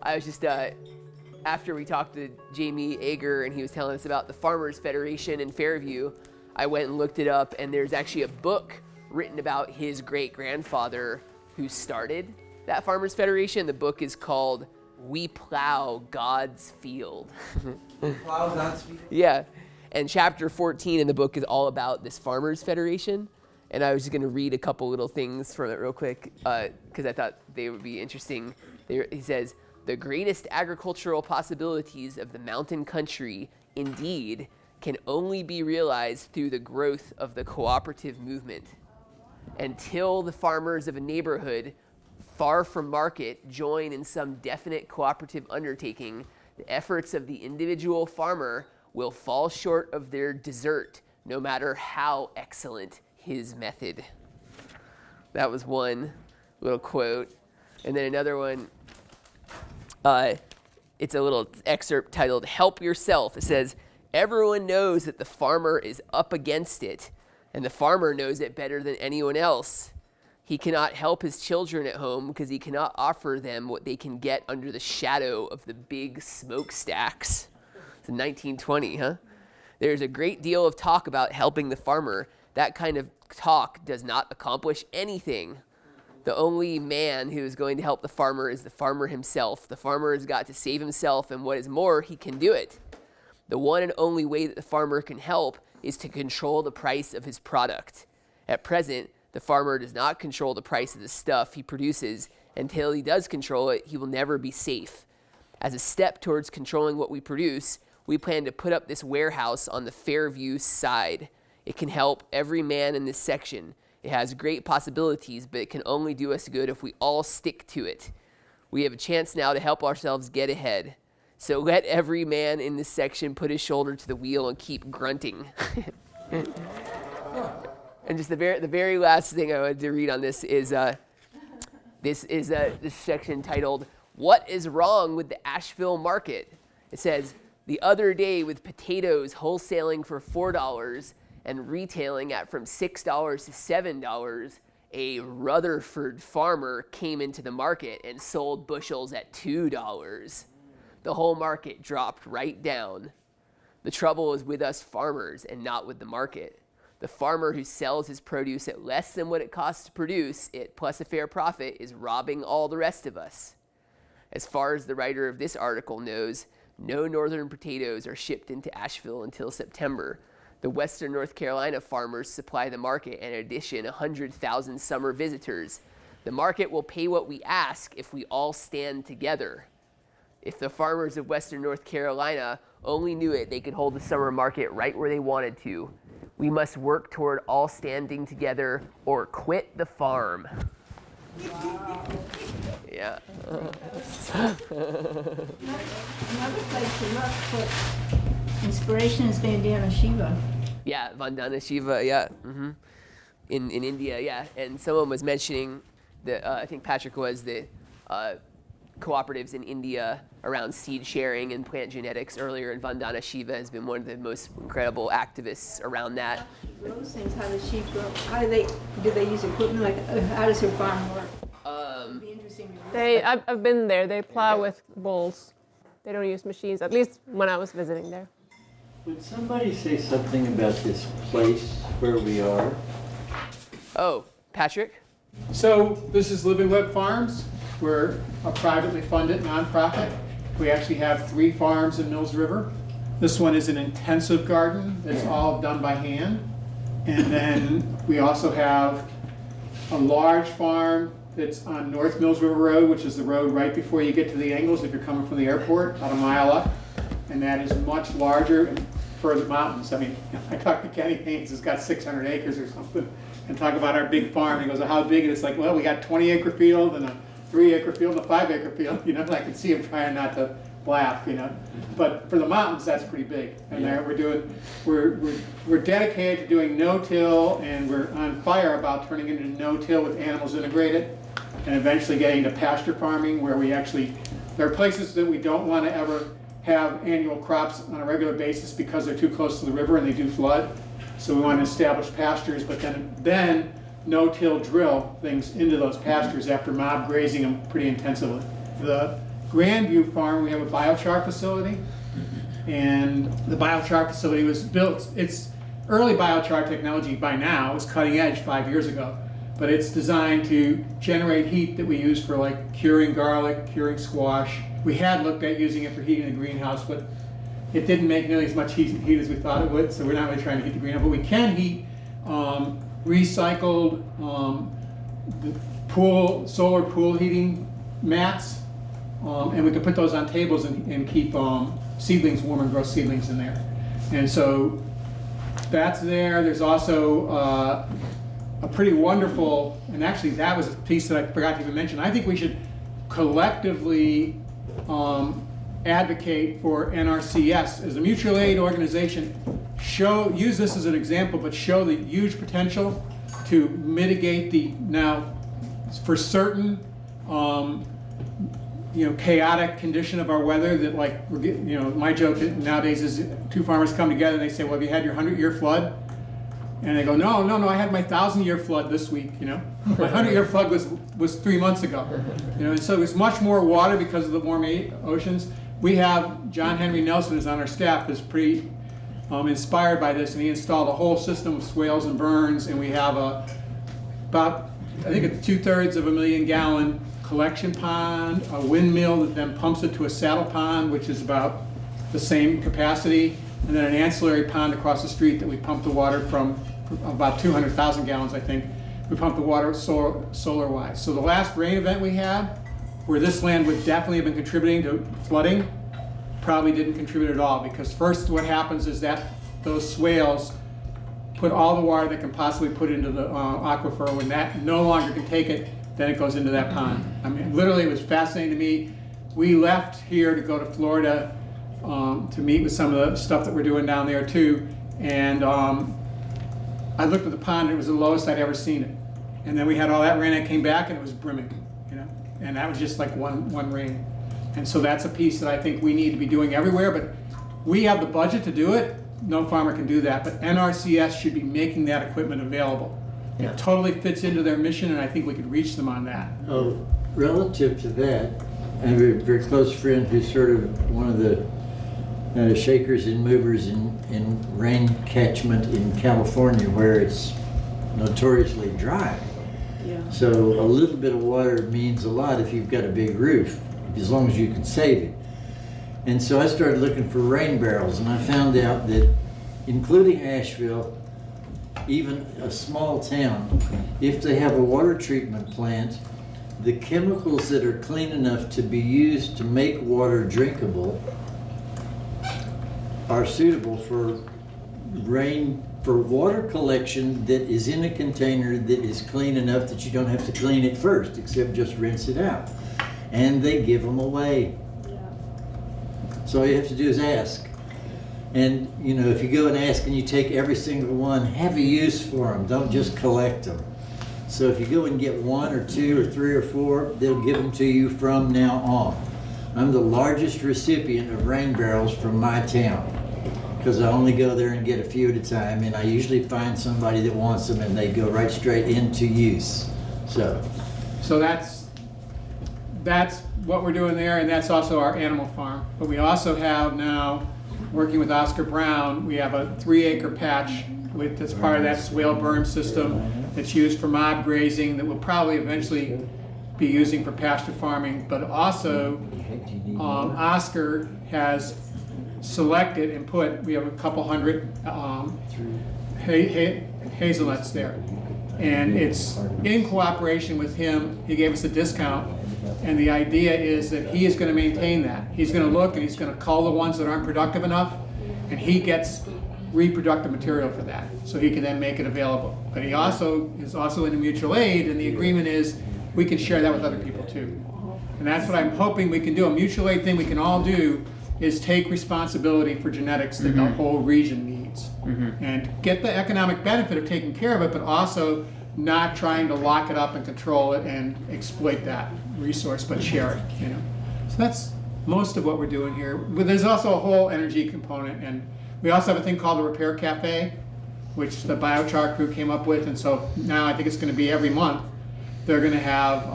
I was just, after we talked to Jamie Ager and he was telling us about the Farmers Federation in Fairview, I went and looked it up, and there's actually a book written about his great-grandfather who started that Farmers Federation. The book is called We Plow God's Field. Plow God's Field? Yeah. And chapter 14 in the book is all about this Farmers Federation. And I was just going to read a couple little things from it real quick because I thought they would be interesting. He says, the greatest agricultural possibilities of the mountain country, indeed, can only be realized through the growth of the cooperative movement. Until the farmers of a neighborhood far from market join in some definite cooperative undertaking, the efforts of the individual farmer will fall short of their desert, no matter how excellent his method. That was one little quote. And then another one, it's a little excerpt titled, Help Yourself. It says, everyone knows that the farmer is up against it, and the farmer knows it better than anyone else. He cannot help his children at home because he cannot offer them what they can get under the shadow of the big smokestacks. It's 1920, huh? There's a great deal of talk about helping the farmer. That kind of talk does not accomplish anything. The only man who is going to help the farmer is the farmer himself. The farmer has got to save himself, and what is more, he can do it. The one and only way that the farmer can help is to control the price of his product. At present, the farmer does not control the price of the stuff he produces. Until he does control it, he will never be safe. As a step towards controlling what we produce, we plan to put up this warehouse on the Fairview side. It can help every man in this section. It has great possibilities, but it can only do us good if we all stick to it. We have a chance now to help ourselves get ahead. So let every man in this section put his shoulder to the wheel and keep grunting. And just the very last thing I wanted to read on this is this section titled, What is Wrong with the Asheville Market? It says, the other day with potatoes wholesaling for $4 and retailing at from $6 to $7, a Rutherford farmer came into the market and sold bushels at $2. The whole market dropped right down. The trouble is with us farmers and not with the market. The farmer who sells his produce at less than what it costs to produce it, plus a fair profit, is robbing all the rest of us. As far as the writer of this article knows, no northern potatoes are shipped into Asheville until September. The western North Carolina farmers supply the market and in addition 100,000 summer visitors. The market will pay what we ask if we all stand together. If the farmers of western North Carolina only knew it, they could hold the summer market right where they wanted to. We must work toward all standing together or quit the farm. Wow. Yeah. Another place to look for inspiration is Vandana Shiva. Yeah, Vandana Shiva, yeah. Mm-hmm. In India, yeah. And someone was mentioning that, I think Patrick was, the cooperatives in India around seed sharing and plant genetics earlier, and Vandana Shiva has been one of the most incredible activists around that. Those things, how does she grow? How do they use equipment? Like, how does her farm work? It'd be interesting to read. I've been there. They plow with bulls. They don't use machines, at least when I was visiting there. Would somebody say something about this place where we are? Oh, Patrick? So this is Living Web Farms. We're a privately funded nonprofit. We actually have 3 farms in Mills River. This one is an intensive garden that's all done by hand. And then we also have a large farm that's on North Mills River Road, which is the road right before you get to the Angles if you're coming from the airport, about a mile up. And that is much larger and further mountains. I mean, I talked to Kenny Haynes, who's got 600 acres or something, and talk about our big farm. He goes, how big? And it's like, well, we got 20-acre field and a 3-acre field and a 5-acre field, and I can see him trying not to laugh, But for the mountains, that's pretty big. And there we're dedicated to doing no-till, and we're on fire about turning into no-till with animals integrated, and eventually getting to pasture farming, where there are places that we don't want to ever have annual crops on a regular basis because they're too close to the river and they do flood. So we want to establish pastures, but then no-till drill things into those pastures after mob grazing them pretty intensively. The Grandview Farm, we have a biochar facility. And the biochar facility was built, it's early biochar technology by now, it was cutting edge 5 years ago. But it's designed to generate heat that we use for like curing garlic, curing squash. We had looked at using it for heating the greenhouse, but it didn't make nearly as much heat as we thought it would, so we're not really trying to heat the greenhouse. But we can heat recycled the solar pool heating mats, and we can put those on tables and keep seedlings warm and grow seedlings in there. And so that's there. There's also a pretty wonderful, and actually that was a piece that I forgot to even mention. I think we should collectively advocate for NRCS as a mutual aid organization. Use this as an example, but show the huge potential to mitigate the now, for certain, chaotic condition of our weather that, like, my joke nowadays is two farmers come together and they say, well, have you had your 100-year flood? And they go, no, I had my 1,000-year flood this week, My 100-year flood was 3 months ago. And so there's much more water because of the warm oceans. We have John Henry Nelson is on our staff, is pretty inspired by this, and he installed a whole system of swales and burns, and we have about, I think it's 2/3 of a 1 million gallon collection pond, a windmill that then pumps it to a saddle pond, which is about the same capacity, and then an ancillary pond across the street that we pump the water from, about 200,000 gallons, I think. We pump the water solar-wise. So the last rain event we had, where this land would definitely have been contributing to flooding, probably didn't contribute at all, because first what happens is that those swales put all the water they can possibly put into the aquifer. When that no longer can take it, then it goes into that pond. I mean, literally, it was fascinating to me. We left here to go to Florida to meet with some of the stuff that we're doing down there too, and I looked at the pond, and it was the lowest I'd ever seen it. And then we had all that rain, I came back and it was brimming, and that was just like one rain. And so that's a piece that I think we need to be doing everywhere, but we have the budget to do it. No farmer can do that, but NRCS should be making that equipment available. Yeah. It totally fits into their mission, and I think we could reach them on that. Relative to that, I have a very close friend who's sort of one of the shakers and movers in rain catchment in California, where it's notoriously dry. Yeah. So a little bit of water means a lot if you've got a big roof, as long as you can save it. And so I started looking for rain barrels, and I found out that, including Asheville, even a small town, if they have a water treatment plant, the chemicals that are clean enough to be used to make water drinkable are suitable for water collection that is in a container that is clean enough that you don't have to clean it first, except just rinse it out. And they give them away. So all you have to do is ask. And if you go and ask and you take every single one, have a use for them. Don't just collect them. So if you go and get 1 or 2 or 3 or 4, they'll give them to you from now on. I'm the largest recipient of rain barrels from my town, because I only go there and get a few at a time, and I usually find somebody that wants them, and they go right straight into use. So that's what we're doing there, and that's also our animal farm. But we also have now, working with Oscar Brown, we have a 3-acre patch that's part of that swale berm system that's used for mob grazing that we'll probably eventually be using for pasture farming. But also, Oscar has selected and we have a couple hundred hazelnuts there. And it's in cooperation with him. He gave us a discount. And the idea is that he is going to maintain that. He's going to look and he's going to cull the ones that aren't productive enough, and he gets reproductive material for that, so he can then make it available. But he also is also into mutual aid, and the agreement is we can share that with other people too. And that's what I'm hoping we can do. A mutual aid thing we can all do is take responsibility for genetics that the whole region needs, and get the economic benefit of taking care of it, but also not trying to lock it up and control it and exploit that resource, but share it, So that's most of what we're doing here. But there's also a whole energy component, and we also have a thing called the Repair Cafe, which the biochar crew came up with, and so now I think it's going to be every month. They're going to have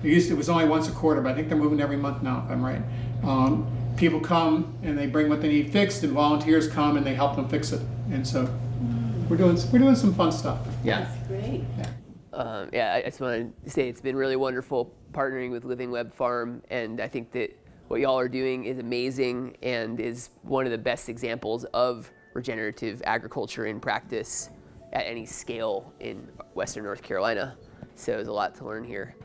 It was only once a quarter, but I think they're moving every month now, if I'm right. People come and they bring what they need fixed, and volunteers come and they help them fix it. And so we're doing some fun stuff. Yeah. That's great. Yeah, I just want to say it's been really wonderful partnering with Living Web Farm, and I think that what y'all are doing is amazing and is one of the best examples of regenerative agriculture in practice at any scale in Western North Carolina. So there's a lot to learn here.